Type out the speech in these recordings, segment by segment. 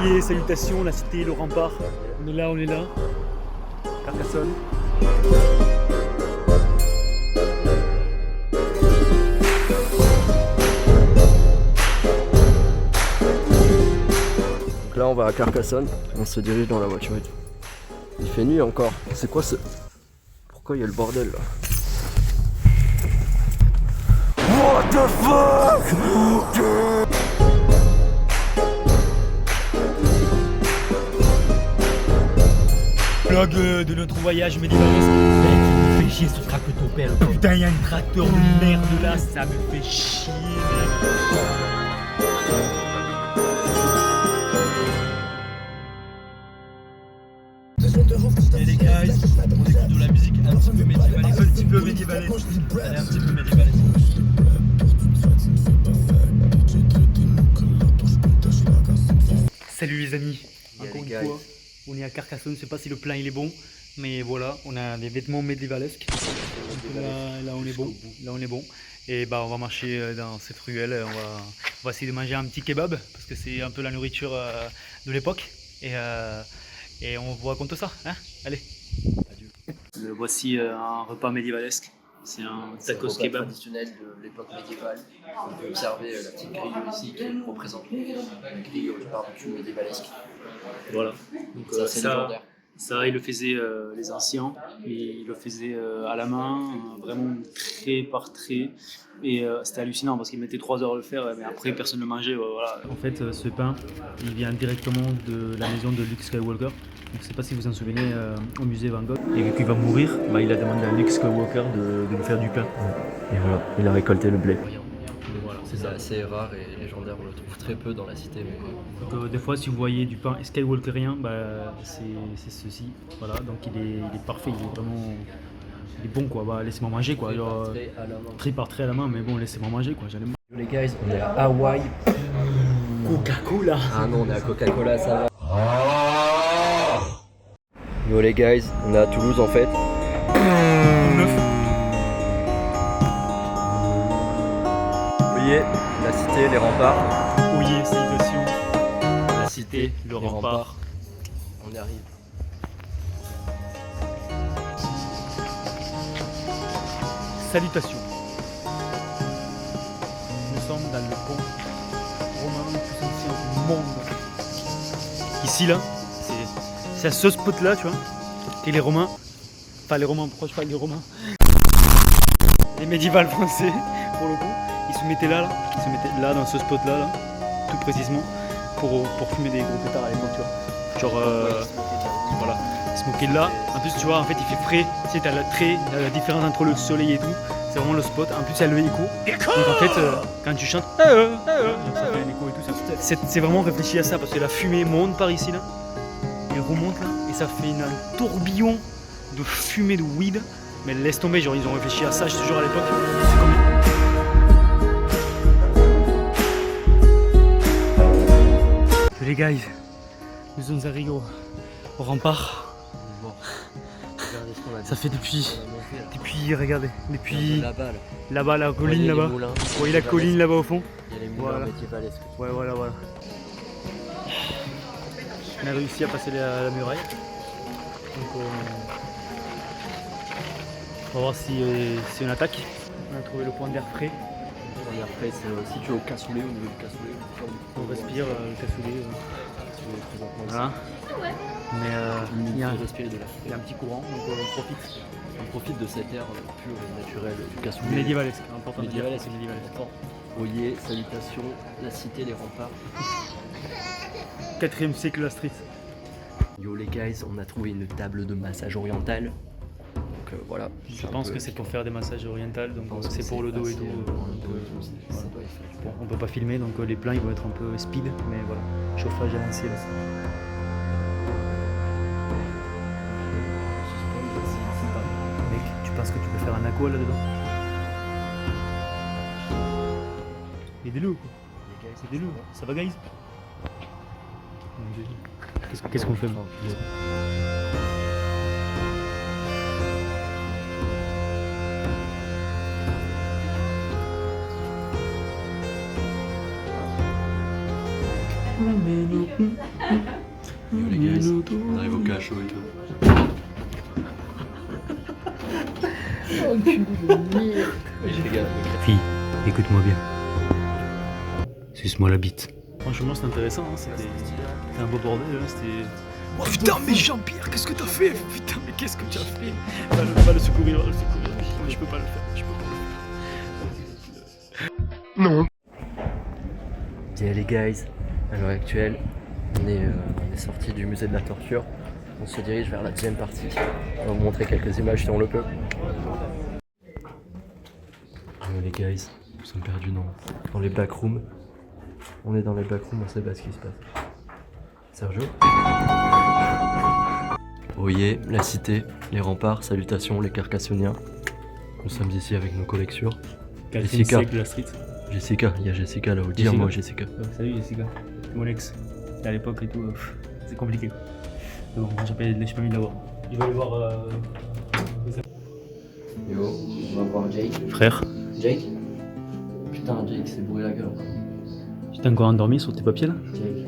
est, salutations, la cité, le rempart. On est là, on est là. Carcassonne. Donc là on va à Carcassonne, on se dirige dans la voiture et tout. Il fait nuit encore. C'est quoi ce... Pourquoi il y a le bordel là? What the fuck? Vlog de notre voyage médiévalesque. Mec, il me fait chier ce tracteur père. Putain, il y a un tracteur de merde là, ça me fait chier. Et les gars, on écoute de la musique un petit peu médiévalesque. Un petit peu médiévalesque. Allez, un petit peu médiévalesque. Salut les amis, encore une fois, on est à Carcassonne, je sais pas si le plan il est bon, mais voilà, on a des vêtements médiévalesques. Là on est bon, là on est bon. Et bah on va marcher dans cette ruelle, on va essayer de manger un petit kebab, parce que c'est un peu la nourriture de l'époque. Et on vous raconte ça, hein. Allez, adieu. Voici un repas médiévalesque. C'est un tacos kebab traditionnel de l'époque médiévale. On peut observer la petite grille ici qui représente la grille du barbecue médiévalesque. Voilà. Donc, ça c'est légendaire. Ça, ils le faisaient les anciens, et ils le faisaient à la main, vraiment trait par trait. Et c'était hallucinant parce qu'ils mettaient 3 heures à le faire, mais après personne ne le mangeait. Voilà. En fait, ce pain, il vient directement de la maison de Luke Skywalker. Je ne sais pas si vous vous en souvenez, au musée Van Gogh. Et vu qu'il va mourir, bah, il a demandé à Luke Skywalker de lui faire du pain. Et voilà, il a récolté le blé. Voilà, C'est assez rare et légendaire, on le trouve très peu dans la cité. Mais... Donc, des fois, si vous voyez du pain skywalkerien, bah, c'est ceci. Voilà, donc il est parfait, il est vraiment... Il est bon quoi, bah, laissez-moi manger quoi. Trait par trait à la main, mais bon, laissez-moi manger quoi. J'allais... Yo les guys, on est à Hawaï. Coca-Cola. Ah non, on est à Coca-Cola, ça va. Yo les guys, on est à Toulouse en fait. Vous voyez, la cité, les remparts. Oyez, salutations. La cité, le rempart. On y arrive. Salutations. Nous sommes dans le pont romain le plus ancien du monde. Ici là, c'est à ce spot là, tu vois. Et les Romains, enfin les Romains, pourquoi je parle des Romains? Les médiévals français, pour le coup, ils se mettaient là, ils se mettaient là dans ce spot là, tout précisément, pour fumer des gros pétards à l'époque, tu vois. Genre, voilà, ils se moquaient de là. En plus, tu vois, en fait, il fait frais. Tu sais, t'as la différence entre le soleil et tout. C'est vraiment le spot. En plus, il y a le écho. Donc, en fait, quand tu chantes, ça fait un écho et tout. C'est vraiment réfléchi à ça parce que la fumée monte par ici, là. Elle remonte, là. Et ça fait un tourbillon de fumée de weed. Mais laisse tomber, genre, ils ont réfléchi à ça, je te jure, à l'époque. C'est comme... Les gars, nous sommes arrivés au rempart. Ça fait depuis, regardez, depuis là-bas, la colline là-bas. Vous voyez la colline là-bas au fond? Il y a les moulins médiévalesques. Ouais, voilà. On a réussi à passer la muraille. Donc on va voir si on attaque. On a trouvé le point d'air frais. Et après, c'est situé au cassoulet, au niveau du cassoulet. On respire le cassoulet. Voilà. Mais il y a un petit courant, donc on profite. On profite de cet air pur et naturel du cassoulet. Médiévalesque, important. Médiévalesque. Voyez, salutations, la cité, les remparts. 4e siècle la street. Yo les guys, on a trouvé une table de massage orientale. Donc voilà. Je pense que c'est pour faire des massages orientaux, donc c'est pour le dos et tout. Voilà. Bon, on peut pas filmer, donc les plans ils vont être un peu speed, mais voilà, chauffage à l'ancienne. Mec, tu penses que tu peux faire un aqua là-dedans? Il y a des loups quoi. C'est des loups. Ça va guys? Qu'est-ce qu'on fait maintenant? Yo les guys, on arrive au cachot et tout. Fille, écoute-moi bien. Suce-moi la bite. Franchement, c'est intéressant, hein, c'était un beau bordel, hein, c'était... Oh putain, mais Jean-Pierre, qu'est-ce que t'as fait? Putain, mais qu'est-ce que tu as fait? Va le secourir, je peux pas le faire, Non. Bien les guys, à l'heure actuelle, on est sorti du musée de la torture. On se dirige vers la deuxième partie. On va vous montrer quelques images si on le peut. Les guys, nous sommes perdus dans les backrooms. On est dans les backrooms, on sait pas ce qui se passe. Sergio? Oyez, la cité, les remparts, salutations, les Carcassonniens. Nous sommes ici avec nos collections. Jessica. Jessica, il y a Jessica là-haut. Dis-moi Jessica. Salut Jessica, c'est mon ex. À l'époque et tout, c'est compliqué. Donc j'ai pas mis de la voir. Je vais aller voir... Yo, on va voir Jake. Frère, Jake? Putain, Jake s'est bourré la gueule. t'es encore endormi sur tes papiers là? Jake.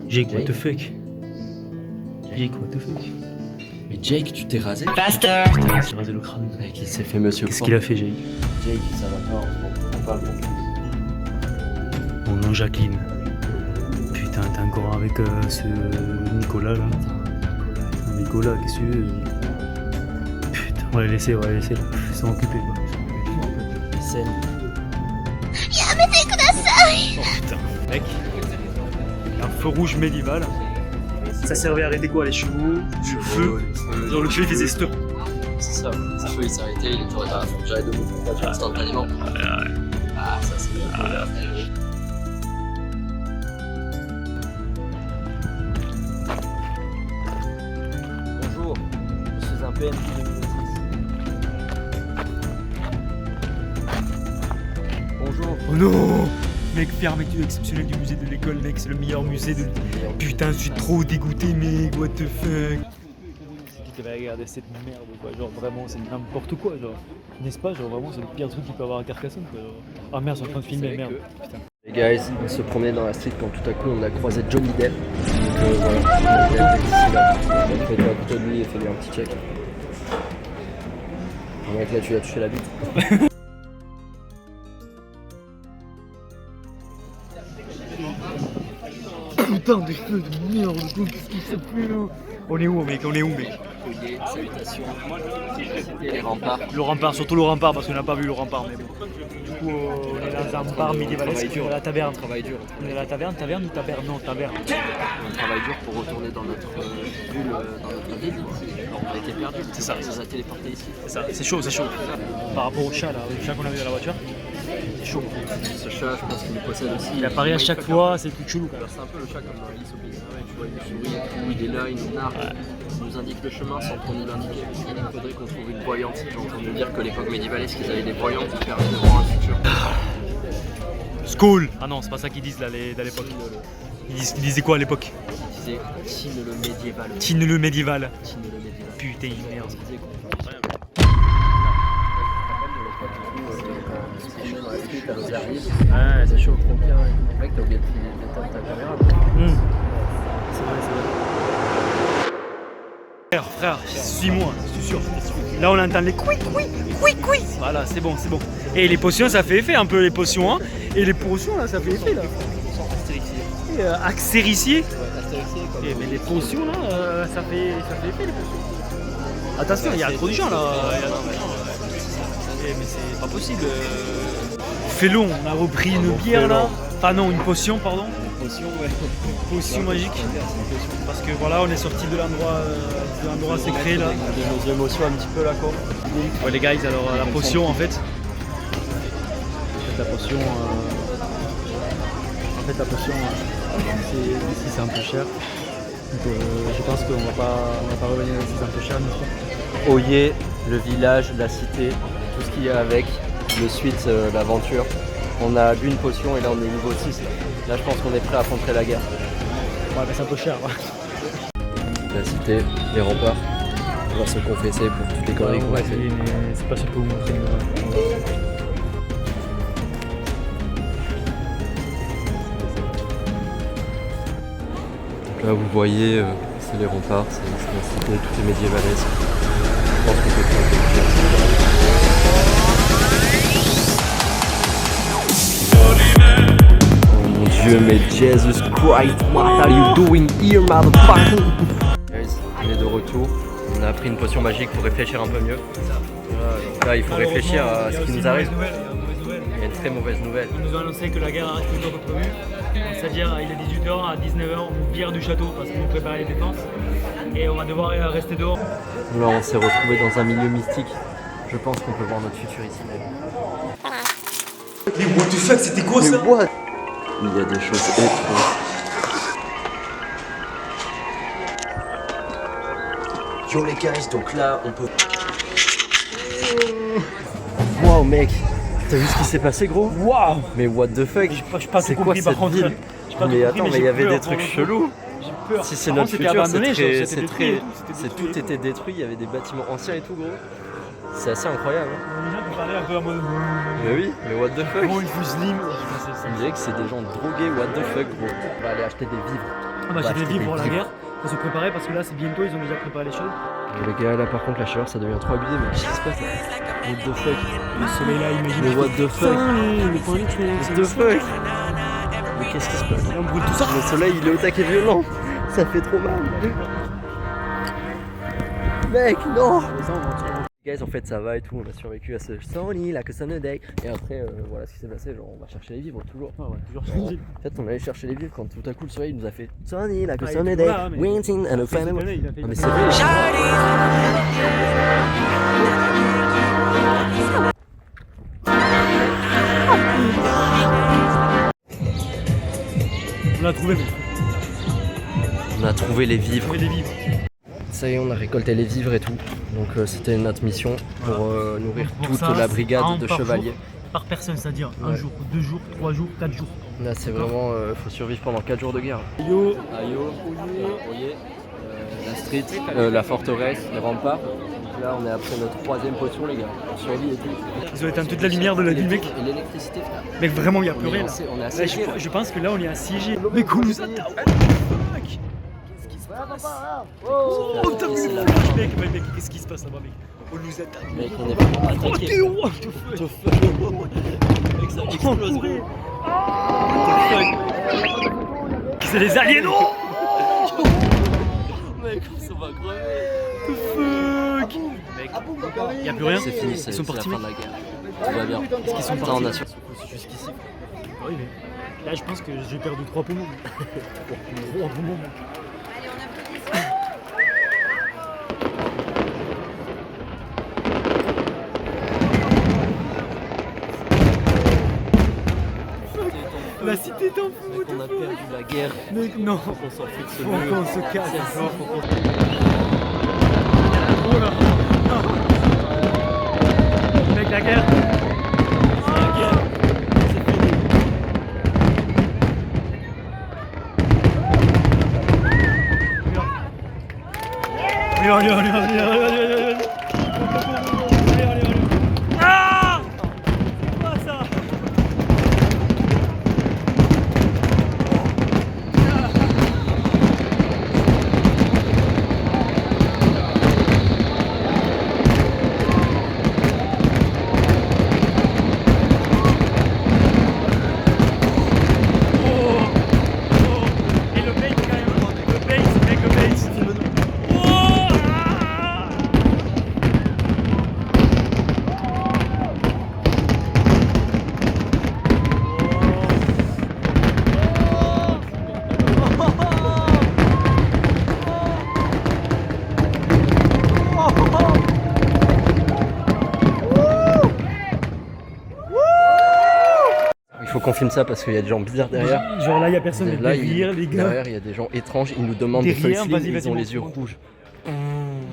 Jake, what the fuck? Jake, what the fuck? Mais Jake, tu t'es rasé? Faster! Il s'est rasé le crâne. Mec, il s'est fait monsieur. Qu'est-ce qu'il a fait, Jake? Jake, ça va pas, on parle pour lui. Mon nom Jacqueline. Putain, t'es encore avec ce Nicolas là. Nicolas, qu'est-ce que tu veux? Putain, on va les laisser là. Ils sont occupés quoi. Scène. Oh putain, mec. Un feu rouge médiéval. Ça servait à arrêter quoi? Les chevaux, le feu. Genre le feu il faisait stop. C'est ça, le feu il s'est arrêté, il était en retard. J'arrête de vous instantanément. Ah, ça c'est bien. Bonjour, je suis un PNJ 2006. Bonjour. Oh non! Mec, ferme études exceptionnelles du musée de l'école, mec, c'est le meilleur musée de... Putain, je suis trop dégoûté, mec, what the fuck? C'est qui qui va regarder cette merde, quoi, genre vraiment, c'est n'importe quoi, genre. N'est-ce pas, genre vraiment, c'est le pire truc qu'il peut avoir à Carcassonne, quoi, genre. Ah merde, ils sont en train de filmer, merde. Putain. Les guys, on se promenait dans la street quand tout à coup on a croisé Johnny Depp. Donc voilà, Johnny Depp est ici là. Donc fais-toi à côté de lui et fais-lui un petit check. Le mec là, tu lui as touché la bite. Putain de feu de merde, qu'est-ce qui se fait là? On est où mec? Salutations, c'était les remparts. Le rempart, surtout le rempart, parce qu'on n'a pas vu le rempart, mais bon. Du coup, on est dans un bar médiévalesque, on est à la taverne. Travail dur. On est à la taverne ou taverne? Non, taverne. On travaille dur pour retourner dans notre bulle, dans notre ville. Alors, on a été perdus. C'est ça. On nous a téléportés ici. C'est ça, c'est chaud. Par rapport au chat là, le chat qu'on avait dans la voiture, c'est chaud. Ce chat, je pense qu'il nous possède aussi. Il apparaît à chaque fois, c'est tout chelou. Quoi. C'est un peu le chat comme dans Alice au Pays des Merveilles. Tu vois, il nous sourit et tout, il est là, il nous nargue. Il nous indique le chemin sans qu'on nous l'indique. Il faudrait qu'on trouve une voyante. J'ai entendu dire que l'époque médiévalesque, ils avaient des voyantes qui permettaient de voir le futur. School. Ah non, c'est pas ça qu'ils disent là, à l'époque. Ils disaient quoi à l'époque? Ils disaient Tine le médiéval. Tine le médiéval. Tine le médiéval. Putain, merde. Ouais, c'est chaud. Mec, t'as oublié d'éteindre ta caméra. C'est vrai. Frère, suis-moi, je suis sûr. Là, on entend les couic. Voilà, c'est bon. Et les potions, ça fait effet un peu, les potions, hein. Et les potions, là, ça fait effet, là. Axéricier. Mais les potions, là, ça fait effet, les potions. Attention, il y a trop de gens, là. Mais c'est pas possible. Fais-le, on a repris une bière, là. Enfin non, une potion, pardon. Potion magique. Parce que voilà, on est sorti de l'endroit secret là. De nos émotions un petit peu là quoi. Ouais les guys, alors la potion en fait. La potion. Ici c'est un peu cher. Donc je pense qu'on va pas revenir ici, c'est un peu cher, n'est-ce pas? Oyez, le village, la cité, tout ce qu'il y a avec, le suite, l'aventure. On a bu une potion et là on est niveau 6. Là je pense qu'on est prêt à affronter la guerre. Ouais mais c'est un peu cher. Ouais. La cité, les remparts. On va se confesser pour toutes les conneries qu'on a fait. Mais c'est pas ça pour vous montrer. Là vous voyez, c'est les remparts, c'est la cité, tout est médiévalesque. Je pense qu'on peut faire oh mon dieu, mais Jesus Christ, what are you doing here, motherfucker? Guys, on est de retour. On a pris une potion magique pour réfléchir un peu mieux. Là, il faut réfléchir à ce qui nous arrive. Il y a une très mauvaise nouvelle. Ils nous ont annoncé que la guerre arrive plus tôt que prévu. C'est-à-dire, il est 18h, à 19h, on vire du château parce qu'ils vont préparer les défenses. Et on va devoir rester dehors. Là, on s'est retrouvé dans un milieu mystique. Je pense qu'on peut voir notre futur ici même. Mais what the fuck, c'était quoi Mais ça? what? Il y a des choses étranges. Yo les guys, donc là, on peut... Wow mec, t'as vu ce qui s'est passé gros? Waouh! Mais what the fuck? J'ai pas c'est tout quoi compris cette par contre. ville? Mais attends, mais il y avait des trucs chelous. chelous. J'ai peur. Si c'est Par notre contre, c'était futur, abandonné, c'est c'était détruit et tout, c'était tout détruit. était détruit, il y avait des bâtiments anciens et tout gros. C'est assez incroyable. Hein. Les gens qui parlaient un peu en mode. Mais oui, mais what the fuck? Comment il faut slim? On dirait que c'est des gens drogués, what the fuck gros. On va aller acheter des vivres. On va acheter des vivres pour la vivres. guerre. Faut se préparer parce que là c'est bientôt, ils ont déjà préparé les choses. Les gars, là par contre la chaleur ça devient trop abusé, mais qu'est-ce qui se passe là? What the fuck? Le soleil là, imagine. Mais what the fuck? What the fuck? Mais qu'est-ce qui se passe? On brûle tout ça. Le soleil il est au taquet violent. Ça fait trop mal. Mec, non! Guys, en fait ça va et tout, on a survécu à ce Sony là que ça ne deck. Et après, voilà ce qui s'est passé, genre on va chercher les vivres toujours. Ah ouais, toujours changer. En fait, on allait chercher les vivres quand tout à coup le soleil nous a fait Sony là que Ah, ça ne il- deck. voilà, mais- Winting and a Cette final. année, il a fait- Ah mais c'est vrai. On l'a trouvé, mais On a trouvé les vivres. trouver des vivres. Ça y est, on a récolté les vivres et tout. Donc c'était notre mission pour nourrir Pour toute ça, la c'est brigade un de par chevaliers. jour, par personne, c'est-à-dire un Ouais. jour, 2 jours, 3 jours, 4 jours. Là c'est vraiment, faut survivre pendant 4 jours de guerre. Yo, Ayo, Oye, la street, la forteresse, les remparts. Donc là on est après notre 3ème potion les gars. On survit et tout. ils ont éteint toute la lumière de la ville, mec. Et l'électricité frère. Mec, vraiment, il n'y a On plus est rien là. on est Là, assiégés, là. je pense que là, on est assiégés. Mec, on nous attend. Oh, t'as vu C'est le la flash, mec, mec, qu'est-ce qui se passe là-bas, mec? On nous attaque. Mec, on est vraiment Oh, attaqués. t'es roi, je te fais. Mec, ça Oh, explose. purée. C'est des aliens, non? Mec, on se va crever. Fuck. Mec, y'a plus rien. C'est fini, Ils c'est sont la partis, fin mec. de la guerre. Tout va bien. Est-ce qu'ils sont Putain, partis? on a jusqu'ici. Oui, mais là, je pense que j'ai perdu 3 poumons. 3 poumons, mec. La cité est en feu. Mec, on a perdu la guerre. Mec, non. On s'en fout de ce Faut lieu. qu'on se casse. C'est ça, faut qu'on Oh là. Mec, la guerre. C'est la guerre. C'est fini. Allez. Ah! C'est quoi ça? Et le bait quand même, le bait, mec, le bait. Oh! Ah! Il faut qu'on filme ça parce qu'il y a des gens bizarres derrière. Genre là, il y a personne, mais Là, derrière, les gars. derrière, il y a des gens étranges. Ils nous demandent des Derrière, facelims, vas-y, ils vas-y, ont les yeux montre-moi. rouges.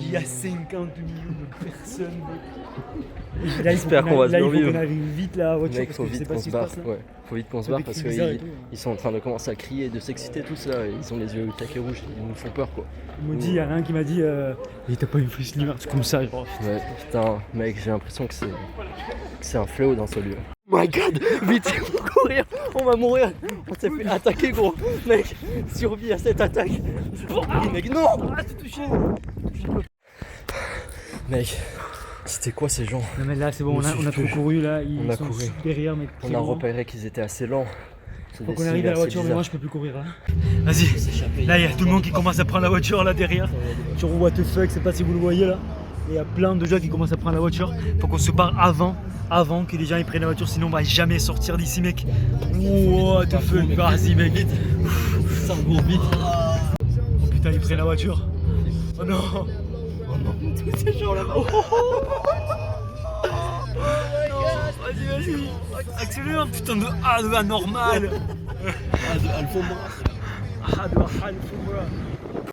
Il y a 50 millions de personnes, mec. Là, J'espère qu'on va là, il faut survivre. qu'on arrive vite là, à la voiture, Mec, parce faut que je sais vite pas qu'on ce qui se se barre. passe là. Ouais, faut vite qu'on se Des barre cris parce bizarres et qu'ils tout. ils sont en train de commencer à crier, de s'exciter tous là. Ils ont les yeux taqués rouges, ils nous font peur quoi. Ils m'ont dit, il y en a un qui m'a dit, mais t'as pas une fausse lumière, c'est comme ça, genre. Ouais, putain, mec, j'ai l'impression que c'est un fléau dans ce lieu. my god, vite, il faut courir, on va mourir. On s'est fait attaquer, gros. Mec, survie à cette attaque. Mec, non. Ah, t'es touché. Mec, c'était quoi ces gens? Non mais là c'est bon, on a trop couru là, ils On a sont couru. derrière mec. On a repéré qu'ils étaient assez lents. Faut qu'on arrive à la voiture, mais moi je peux plus courir là. Vas-y, là il y a tout le monde qui commence à prendre la voiture là derrière. Sur what the fuck, je sais pas si vous le voyez là. Il y a plein de gens qui commencent à prendre la voiture. Faut qu'on se barre avant que les gens ils prennent la voiture, sinon on va jamais sortir d'ici mec. What the fuck, vas-y mec. Ça court vite. Oh putain, ils prennent la voiture. Oh non. Oh non, tous ces gens là-bas. Vas-y. Accélère, putain de anormal. De Alfombra.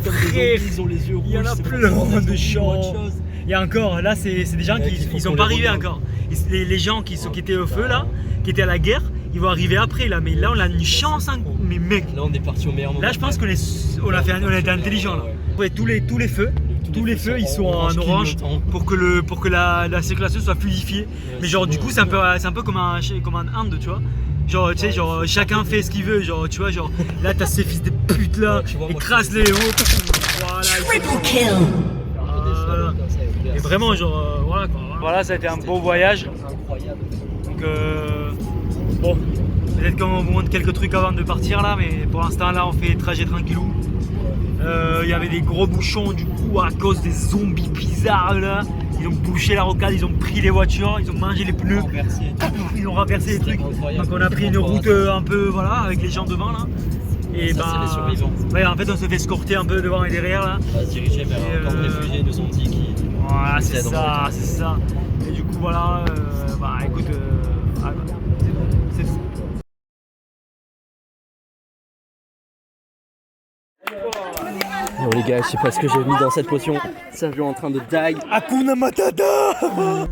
Frère, Ils ont les yeux rouges. il y en a plein de gens. Il y a encore, là c'est des gens qui ils sont pas arrivés encore. Les gens qui étaient au feu là, qui étaient à la guerre, ils vont arriver après là. Mais là on a une chance, hein. Mais mec, Là on est parti au meilleur moment. là je pense qu'on a été intelligent là. Ouais, tous les feux ils sont en orange pour que la circulation soit fluidifiée. Mais genre du coup c'est un peu comme un hand, tu vois. Genre tu sais, genre chacun fait ce qu'il veut, genre tu vois, genre là t'as ces fils de pute là, écrase-les voilà. Triple kill. Voilà. Et vraiment genre voilà quoi. Voilà, ça a été un beau voyage. Incroyable. Donc bon, peut-être qu'on vous montre quelques trucs avant de partir là, mais pour l'instant là on fait trajet tranquillou. Il y avait des gros bouchons du coup à cause des zombies bizarres là. Ils ont bouché la rocade, ils ont pris les voitures, ils ont mangé les pneus, ils ont renversé les trucs. Donc on a pris une route un peu voilà avec les gens devant là. Et Ça, c'est les survivants. ouais, en fait on se fait escorter un peu devant et derrière là. On va se diriger vers Et, un camp de réfugiés de zombies qui. Voilà, c'est aideront. ça. Et du coup voilà, bah écoute, c'est tout. Yo les gars, je sais pas ce que j'ai mis dans cette potion. Sergio est en train de die. Hakuna Matata.